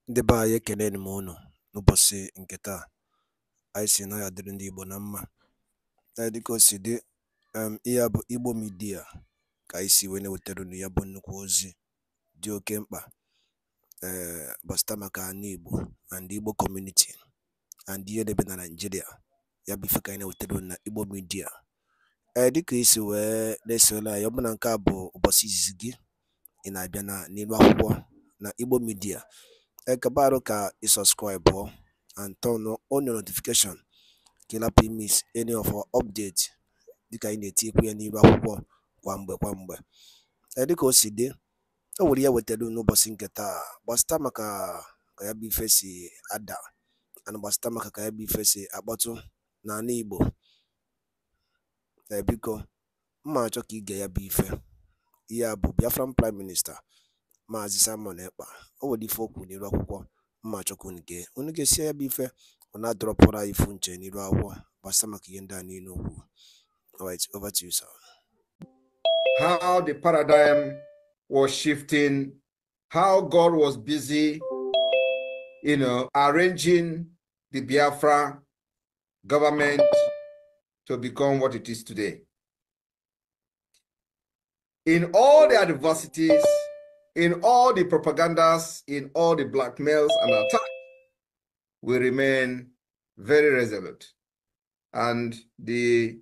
Ndị be anyị ekeneni m unu n'ụbọchị nke taa. Anyị si na ya dịrị ndị Igbo na mma. Dịka o si dị, ihe a bụ Igbo midia ka anyị si wee na-ewetara unu ya bụ nnukwu ozi dị oke mkpa gbasata maka ana Igbo and Igbo community and ihe na-ebe na Nigeria. Ya bụ ife ka anyị na-ewetara unu na Igbo midia. Dịka isi wee na-esola anyị, ọ bụ na nke a bụ ụbọchị izizi gị ị na-abịa n'ilu akwụkwọ na Igbo midia, kabaru ka i subscribe and turn on your notification ka ị lapụ miss any of our update dịka anyị na-etikwu ya n'ilu akwụkwọ kwa mgbe. Dịka o si dị, o nwere ya wetara n'ụbọchị nke taa gbasata maka ka ya bụ ife si ada and gbasata maka ka ya bụ ife si akpọtụ n'ala Igbo. Biko mma achọ ka ige ya bụ ife. Ihe a bụ Biafran Prime Minister MAZI Ekpa. O nwere ife okwu n'ilu akwụkwọ mma achọ ka unu ga-esi ya bụ ife ọ na-adọrọpụrụ anyị ifu nche n'ilu akwụkwọ gbasata maka ihe ndị a niile okwu. Alright, over to you, sir. How the paradigm was shifting, how God was busy, arranging the Biafra government to become what it is today. In all the adversities, in all the propagandas, in all the blackmails and attacks, we remain very resolute. And the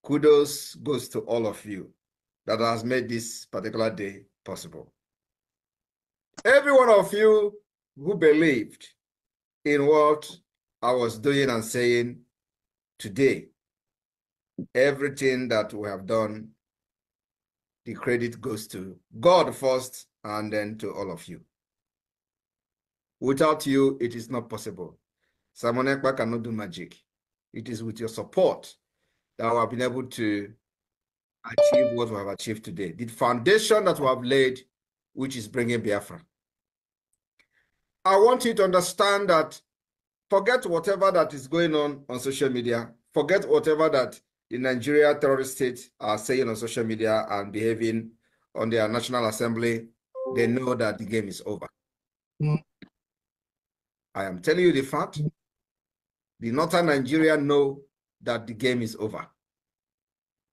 kudos goes to all of you that has made this particular day possible. Every one of you who believed in what I was doing and saying today, everything that we have done, the credit goes to God first and then to all of you. Without you, it is not possible. Simon Ekpa cannot do magic. It is with your support that we have been able to achieve what we have achieved today. The foundation that we have laid, which is bringing Biafra. I want you to understand that forget whatever that is going on social media. Forget whatever that the Nigeria terrorist state are saying on social media and behaving on their National Assembly. They know that the game is over. I am telling you the fact. The northern Nigeria know that the game is over.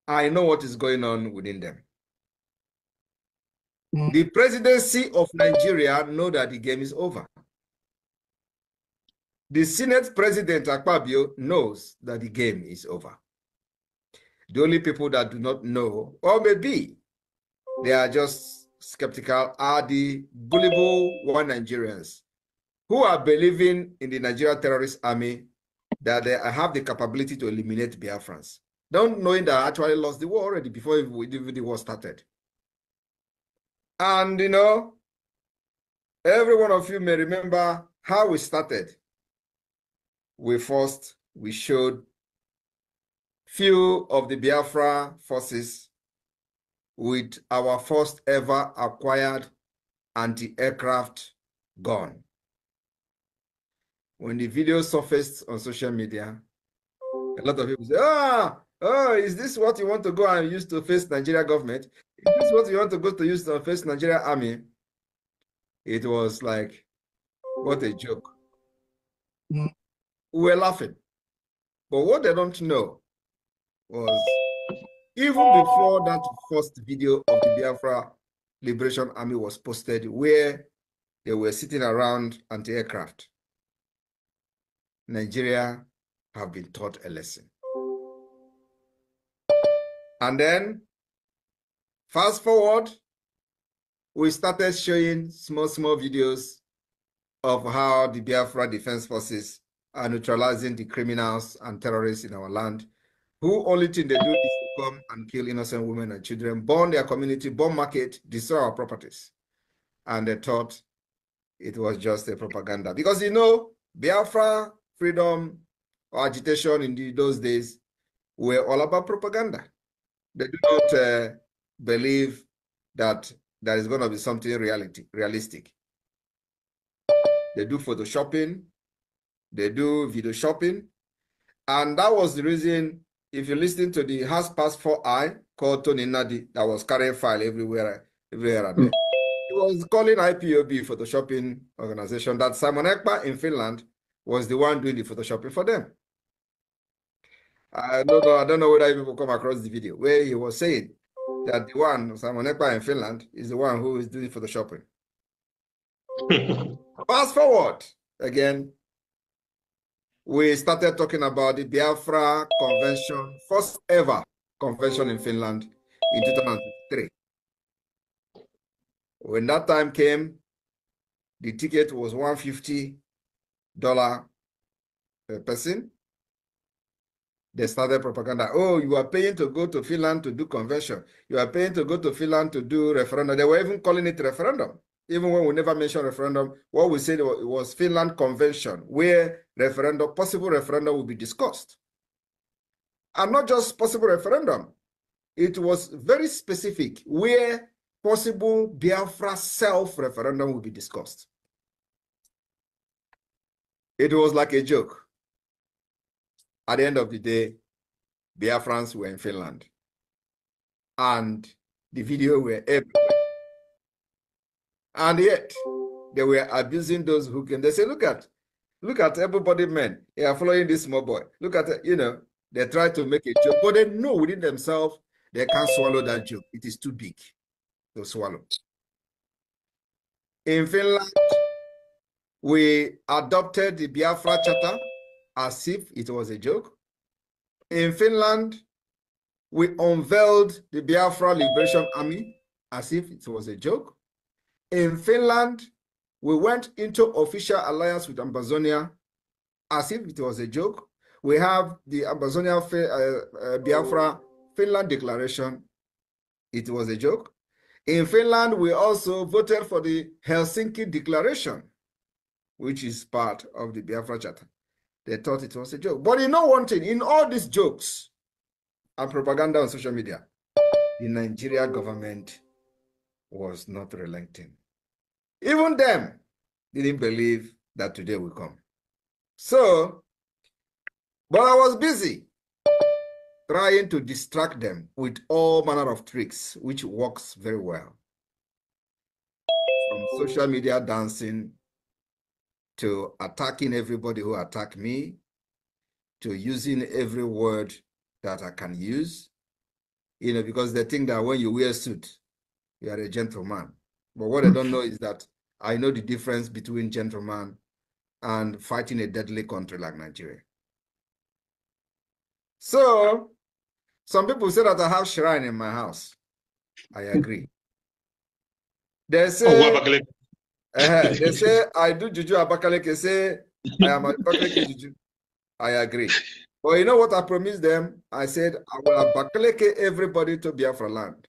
I know what is going on within them. The presidency of Nigeria know that the game is over. The Senate President Akpabio knows that the game is over. The only people that do not know, or maybe they are just skeptical, are the gullible one Nigerians who are believing in the Nigeria terrorist army that they have the capability to eliminate Biafrans, don't knowing that I actually lost the war already before even the war started. And every one of you may remember how we started. We showed few of the Biafra forces with our first ever acquired anti-aircraft gun. When the video surfaced on social media, a lot of people say, oh, is this what you want to go and use to face Nigeria government? Is this what you want to go to use to face Nigeria army? It was like, what a joke. We were laughing. But what they don't know was, even before that first video of the Biafra Liberation Army was posted, where they were sitting around anti-aircraft, Nigeria have been taught a lesson. And then, fast forward, we started showing small videos of how the Biafra Defense Forces are neutralizing the criminals and terrorists in our land, who only thing they do is to come and kill innocent women and children, burn their community, burn market, destroy our properties. And they thought it was just a propaganda. Because Biafra freedom or agitation in those days were all about propaganda. They do not believe that there is going to be something realistic. They do photoshopping, they do video shopping, and that was the reason, if you listen to the House Pass 4I called Tony Nnamdi that was carrying file everywhere and there, He was calling IPOB photoshopping organization that Simon Ekpa in Finland was the one doing the photoshopping for them. I don't know whether people come across the video where he was saying that the one, Simon Ekpa in Finland, is the one who is doing photoshopping. Fast forward again, we started talking about the Biafra Convention, first ever convention in Finland in 2003. When that time came, the ticket was $150 per person. They started propaganda. Oh, you are paying to go to Finland to do convention. You are paying to go to Finland to do referendum. They were even calling it referendum. Even when we never mentioned referendum, what we said it was Finland convention, where referendum, possible referendum will be discussed. And not just possible referendum. It was very specific, where possible Biafra self-referendum will be discussed. It was like a joke. At the end of the day, Biafrans were in Finland. And the video were everywhere. And yet, they were abusing those who came. They say, look at everybody men. They are following this small boy. Look at it, they try to make a joke, but they know within themselves they can't swallow that joke. It is too big to swallow. In Finland, we adopted the Biafra Charter as if it was a joke. In Finland, we unveiled the Biafra Liberation Army as if it was a joke. In Finland, we went into official alliance with Amazonia as if it was a joke. We have the Amazonia Biafra Finland Declaration. It was a joke. In Finland, we also voted for the Helsinki Declaration, which is part of the Biafra Charter. They thought it was a joke. But you know one thing, in all these jokes and propaganda on social media, the Nigeria government was not relenting. Even them didn't believe that today will come. So, but I was busy trying to distract them with all manner of tricks, which works very well. From social media dancing, to attacking everybody who attacked me, to using every word that I can use, because they think that when you wear a suit, you are a gentleman. But what I don't know is that I know the difference between gentleman and fighting a deadly country like Nigeria. So, some people say that I have shrine in my house. I agree. They say, they say I do juju Abakaleke, say I am Abakaleke juju. I agree. But you know what I promised them? I said I will Abakaleke everybody to Biafra land.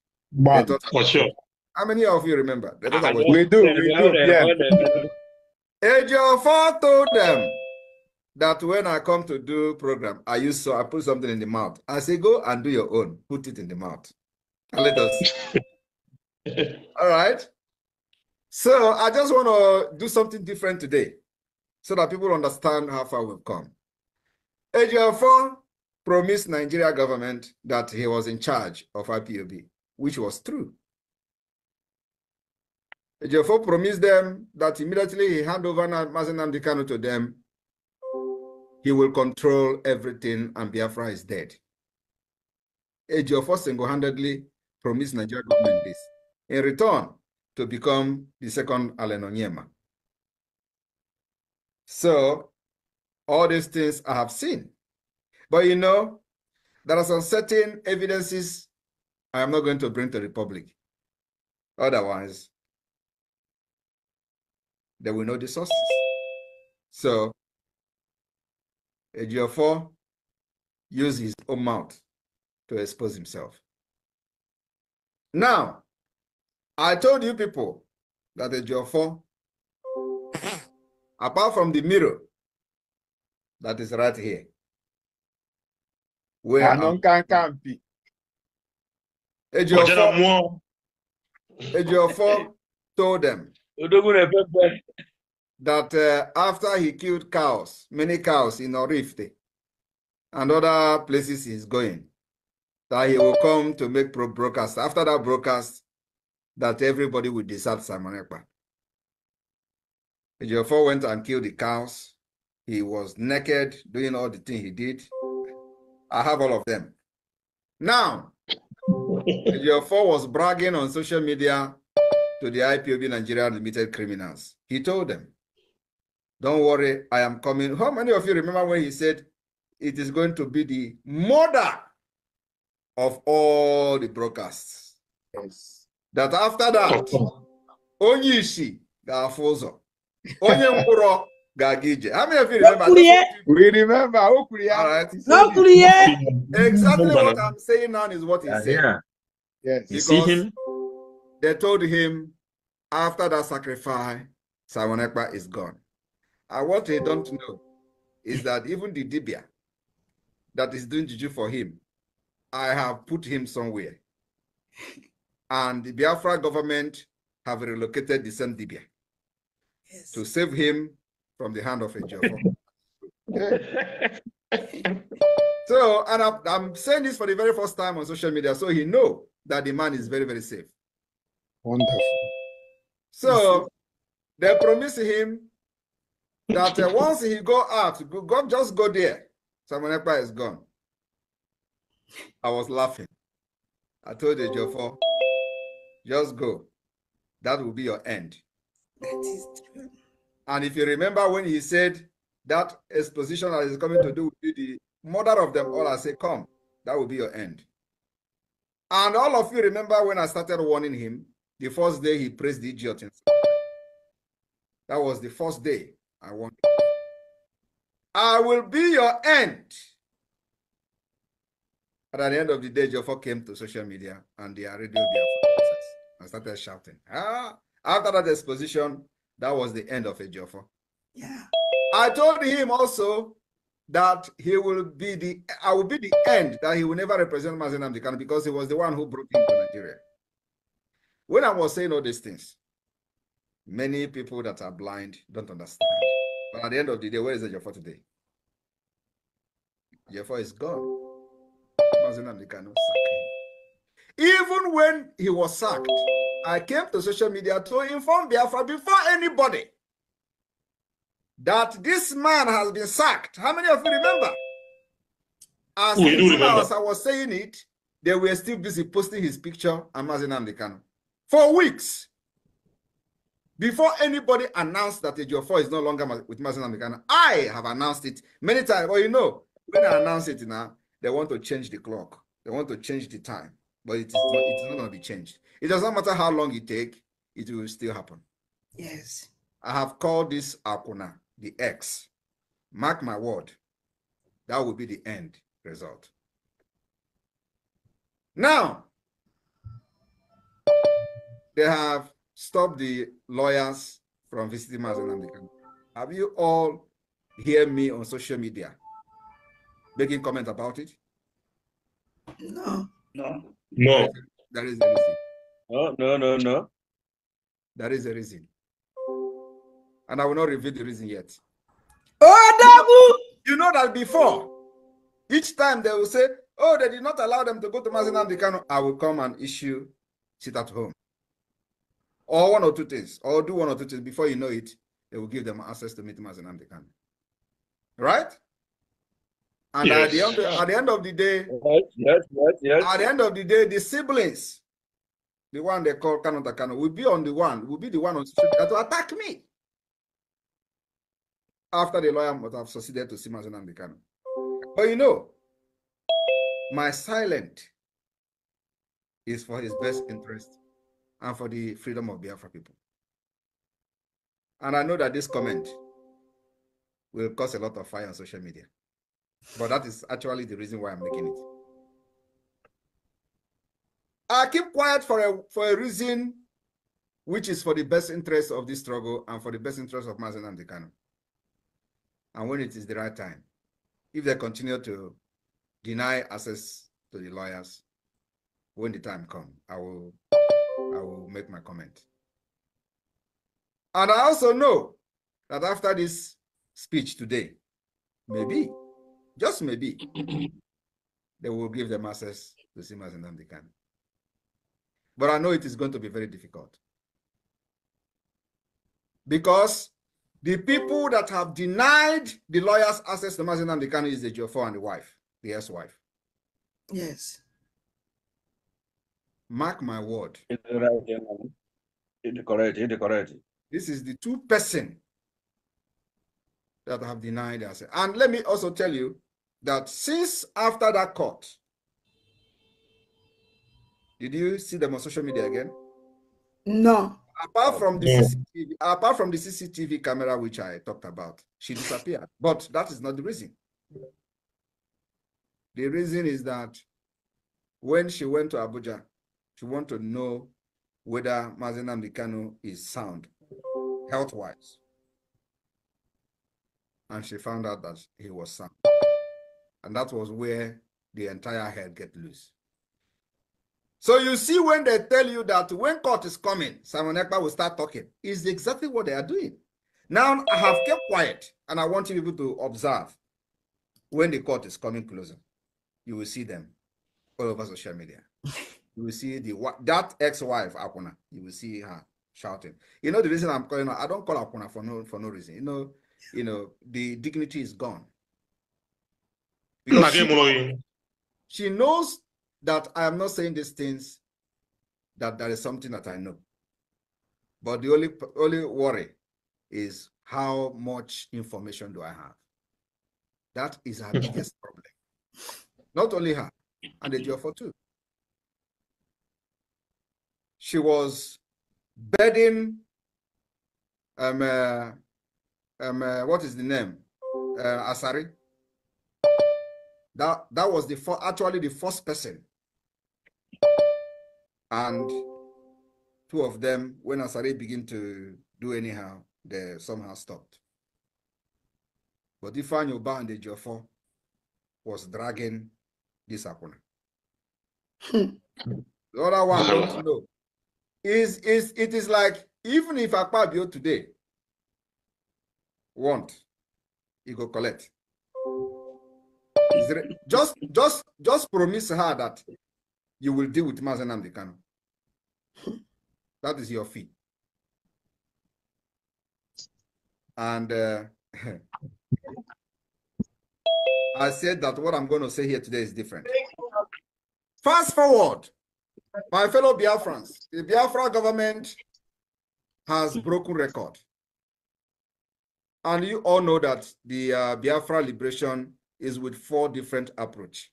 For sure. How many of you remember? They thought I was We do, yeah. Ejiofor told them that when I come to do program, I put something in the mouth. I say, go and do your own. Put it in the mouth. And let us. All right. So I just want to do something different today so that people understand how far we've come. Ejiofor promised Nigeria government that he was in charge of IPOB, which was true. Ejiofor promised them that immediately he hand over MAZI nnamdi Kanu to them, he will control everything and Biafra is dead. Ejiofor single-handedly promised Nigeria government this in return to become the second Allen Onyema. So, all these things I have seen. But there are some certain evidences I am not going to bring to the public. Otherwise, they will know the sources. So, Ejiofor used his own mouth to expose himself. Now, I told you people that Ejiofor, apart from the mirror that is right here, where Ejiofor told them that after he killed cows, many cows in Orifte and other places he's going, that he will come to make broadcast. After that broadcast, that everybody would desert Simon Ekpa. Ejiofor went and killed the cows. He was naked, doing all the things he did. I have all of them. Now, Ejiofor was bragging on social media to the IPOB Nigeria Limited criminals. He told them, don't worry, I am coming. How many of you remember when he said it is going to be the murder of all the broadcasts? Yes. That after that, onye isi ga-afụ ụzọ, onye mkpụrụ ga-aga ije. How many of you remember? We remember. All right. Exactly what I'm saying now is what he said. Yes. You see him? They told him after that sacrifice, Simon Ekpa is gone. And what they don't know is that even the Dibia that is doing juju for him, I have put him somewhere. And the Biafra government have relocated the same Dibia to save him from the hand of Ejiofor. So, and I'm saying this for the very first time on social media, so he know that the man is very, very safe. Wonderful. So, they promise him that once he go out, just go there. Simon Ekpa is gone. I was laughing. I told Ejiofor, just go. That will be your end. That is true. And if you remember when he said that exposition that is coming to do with the mother of them all, I say, come, that will be your end. And all of you remember when I started warning him, the first day he praised the idiot. That was the first day I warned him. I will be your end. And at the end of the day, Ejiofor came to social media and the radio and started shouting. After that exposition, that was the end of Ejiofor. Yeah. I told him also that I will be the end, that he will never represent MAZI nnamdi Kanu because he was the one who brought him to Nigeria. When I was saying all these things, many people that are blind don't understand. But at the end of the day, where is Ejiofor today? Ejiofor is gone. MAZI nnamdi Kanu sacked him. Even when he was sacked, I came to social media to inform Biafra before anybody that this man has been sacked. How many of you remember? As soon as I was saying it, they were still busy posting his picture and MAZI nnamdi Kanu for weeks. Before anybody announced that Ejiofor is no longer with MAZI nnamdi Kanu, I have announced it many times. Well, you know, when I announce it now, they want to change the clock. They want to change the time. But it's not going to be changed. It does not matter how long it takes, it will still happen. Yes. I have called this Akuna, the X. Mark my word, that will be the end result. Now, they have stopped the lawyers from visiting MAZI nnamdi Kanu. Have you all heard me on social media making comment about it? No. No. There is a reason. No. There is a reason. And I will not reveal the reason yet. Oh, you know that before, each time they will say, oh, they did not allow them to go to MAZI nnamdi Kanu, I will come and issue sit at home. Or one or two things, or do one or two things. Before you know it, they will give them access to meet MAZI nnamdi Kanu. Right? And yes. at the end of the day, Yes. at the end of the day, the siblings, the one they call Kanu Takano, will be the one on social media to attack me. After the lawyer must have succeeded to see MAZI nnamdi Kanu. But you know, my silent is for his best interest and for the freedom of Biafra people. And I know that this comment will cause a lot of fire on social media. But that is actually the reason why I'm making it. I keep quiet for a reason which is for the best interest of this struggle and for the best interest of MAZI nnamdi Kanu. And when it is the right time, if they continue to deny access to the lawyers, when the time comes, I will make my comment. And I also know that after this speech today, maybe, just maybe, they will give them access to see MAZI nnamdi Kanu. But I know it is going to be very difficult. Because the people that have denied the lawyers access to MAZI nnamdi Kanu is the Ejiofor and the wife, the ex-wife. Yes. Mark my word. It's right, it's correct, it's correct. This is the two person that have denied access. And let me also tell you that since after that court, did you see them on social media again? No. Apart from the CCTV camera which I talked about, she disappeared. But that is not the reason. The reason is that when she went to Abuja, she wanted to know whether MAZI nnamdi Kanu is sound, health-wise. And she found out that he was sound. And that was where the entire head get loose. So you see, when they tell you that when court is coming, Simon Ekpa will start talking, is exactly what they are doing. Now, I have kept quiet, and I want you people to observe when the court is coming closer. You will see them all over social media. You will see that ex-wife, Akuna, you will see her shouting. You know the reason I'm calling her? I don't call Akuna for no reason. You know, the dignity is gone. Because she knows that I am not saying these things, that there is something that I know. But the only worry is how much information do I have? That is her biggest problem. Not only her, and the Ejiofor too. She was bedding, what is the name? Asari. That was actually the first person. And two of them, when Asari began to do anyhow, they somehow stopped. But Ifeanyi Ubah and the Ejiofor was dragging this Akuna. The other one don't know. It is like, even if Akpabio today want, he go collect. Just promise her that you will deal with MAZI nnamdi Kanu. That is your fee. And I said that what I'm going to say here today is different. Fast forward, my fellow Biafrans, the Biafra government has broken record. And you all know that the Biafra liberation is with 4 different approaches.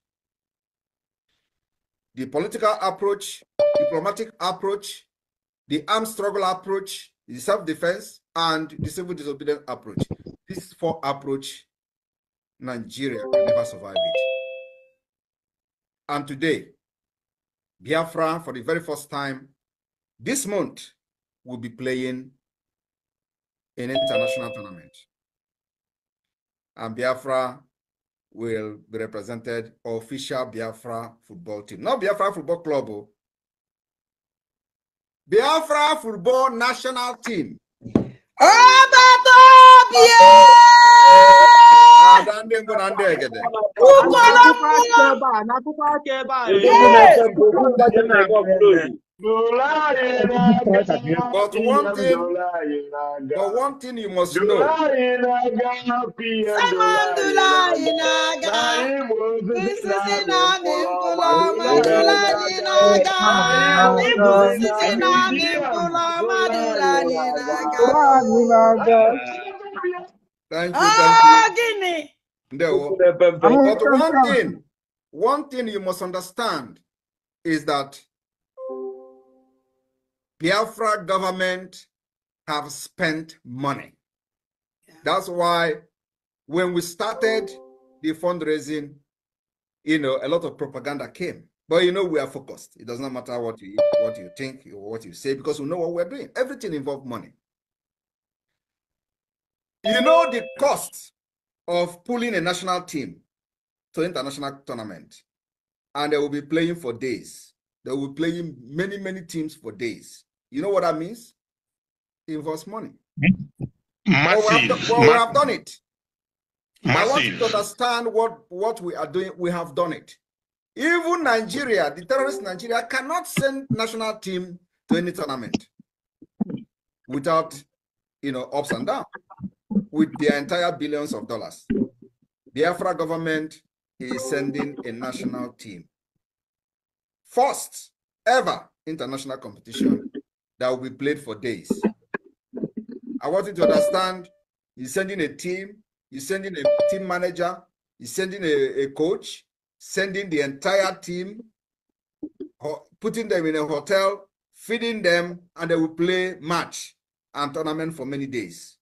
The political approach, diplomatic approach, the armed struggle approach, the self-defense, and the civil disobedience approach. These 4 approaches, Nigeria can never survive it. And today, Biafra, for the very first time, this month, will be playing in an international tournament. And Biafra will be represented official Biafra football team. Not Biafra Football Club. Biafra Football National Team. But one thing you must know. Thank you. But one thing you must understand is that Biafra government have spent money. That's why when we started the fundraising, a lot of propaganda came. But we are focused. It does not matter what you think or what you say, because we know what we're doing. Everything involves money. The cost of pulling a national team to international tournament, and they will be playing for days. They will be playing many, many teams for days. You know what that means? It involves money. Well, we have done it. I want you to understand what we are doing. We have done it. Even Nigeria, the terrorist Nigeria, cannot send national team to any tournament without, ups and downs, with their entire billions of dollars. Biafra government is sending a national team. First ever international competition that will be played for days. I want you to understand, you're sending a team, you're sending a team manager, you're sending a coach, sending the entire team, putting them in a hotel, feeding them, and they will play match and tournament for many days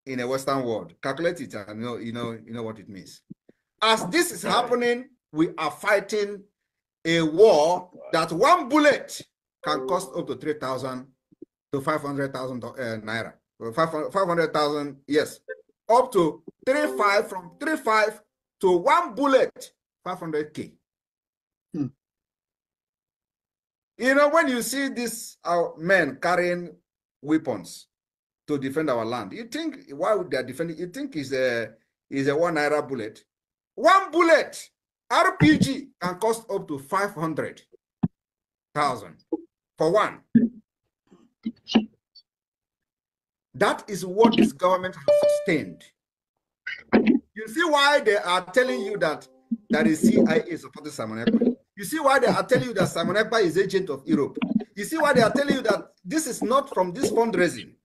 in a Western world. Calculate it, and you know what it means. As this is happening, we are fighting a war that one bullet can cost up to 3,000 to 500,000 naira. 500,000, yes, up to 35, from 35 to one bullet, 500K. When you see these men carrying weapons to defend our land, you think, why would they defend it? You think is a 1 naira bullet. One bullet, RPG, can cost up to 500,000 for one. That is what this government has sustained. You see why they are telling you that the CIA supporting Simon Ekpa. You see why they are telling you that Simon Ekpa is agent of Europe. You see why they are telling you that this is not from this fundraising.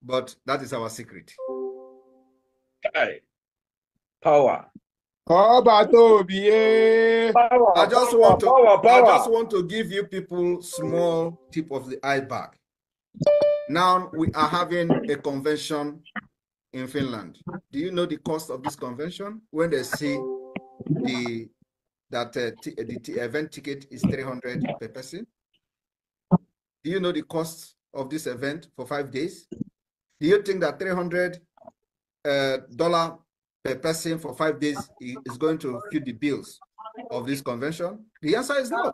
But that is our secret. Hey. Power. I just want to give you people small tip of the iceberg. Now we are having a convention in Finland. Do you know the cost of this convention? When they see the event ticket is 300 per person. Do you know the cost of this event for 5 days? Do you think that $300 per person for 5 days is going to fill the bills of this convention? The answer is no.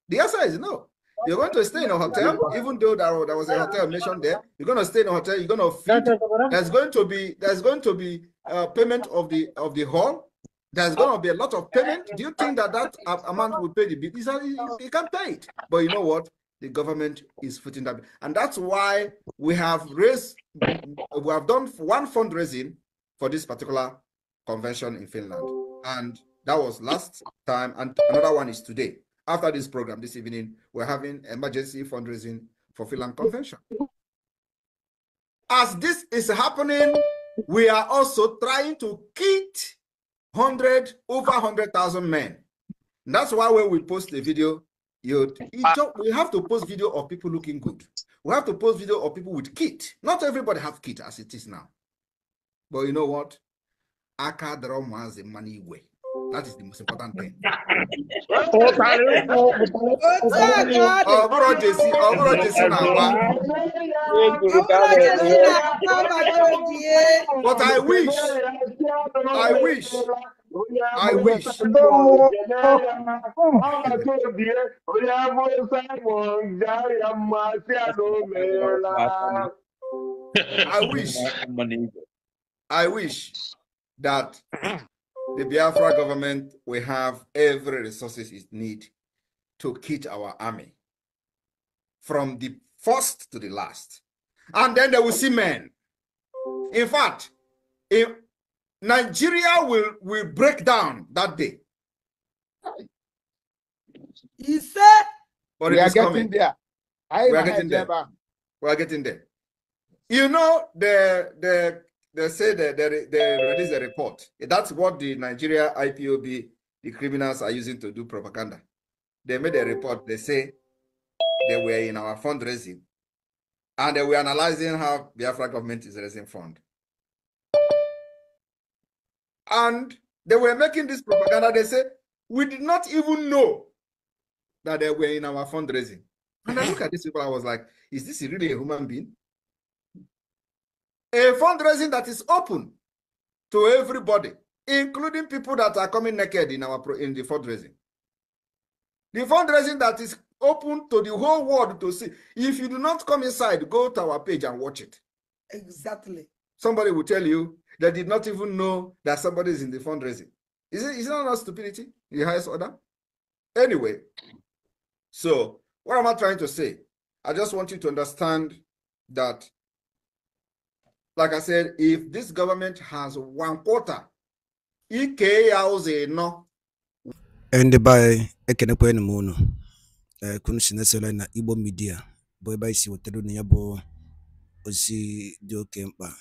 The answer is no. You're going to stay in a hotel, even though there was a hotel mentioned there. You're going to stay in a hotel. You're going to feed. There's going to be payment of the hall. There's going to be a lot of payment. Do you think that amount will pay the bill? He can't pay it. But you know what? The government is footing that, and that's why we have done one fundraising for this particular convention in Finland, and that was last time, and another one is today. After this program this evening, we're having emergency fundraising for Finland convention. As this is happening, we are also trying to kit over 100,000 men. And that's why when we post the video, we have to post video of people looking good. We have to post video of people with kit. Not everybody have kit as it is now. But you know what? Aka drum has the money way. That is the most important thing. But I wish. I wish that the Biafra government will have every resources it needs to kit our army from the first to the last. And then they will see men. In fact, if Nigeria will break down that day. He said, but we are getting there. We are getting there. We are getting there. You know, they say that they release a report. That's what the Nigeria IPOB, the criminals, are using to do propaganda. They made a report. They say they were in our fundraising, and they were analyzing how the Biafra government is raising fund. And they were making this propaganda. They said, we did not even know that they were in our fundraising. And I look at these people, I was like, is this really a human being? A fundraising that is open to everybody, including people that are coming naked in the fundraising. The fundraising that is open to the whole world to see. If you do not come inside, go to our page and watch it. Exactly. somebody will tell you they did not even know that somebody is in the fundraising. Is it not stupidity in the highest order? Anyway, so what am I trying to say? I just want you to understand that, like I said, if this government has 1/4, ike ya no. And by ekenekwen mono. Kunu sinesela na Igbo media. Boy by si wotero ni yabo osi di oke mkpa.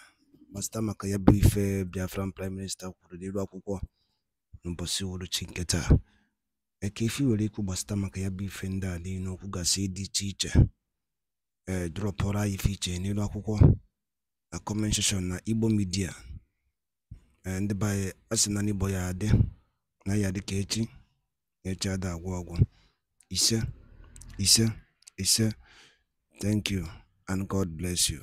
Masta maka ya ife Biafran Prime Minister kwuru n'iru akwụkwọ n'ụbọchị uhuruchi nke taa. Eke ife were ikwu gbasata maka ya ife ndị a niile okwu gasị dị iche iche. Dropụrụ anyị ife iche n'iru akwụkwọ na comment section na Igbo media. Ndị by asị na n'Igbo ya adị na ya dị ka echi ada agwọ ọgwụ. Ise. Thank you and God bless you.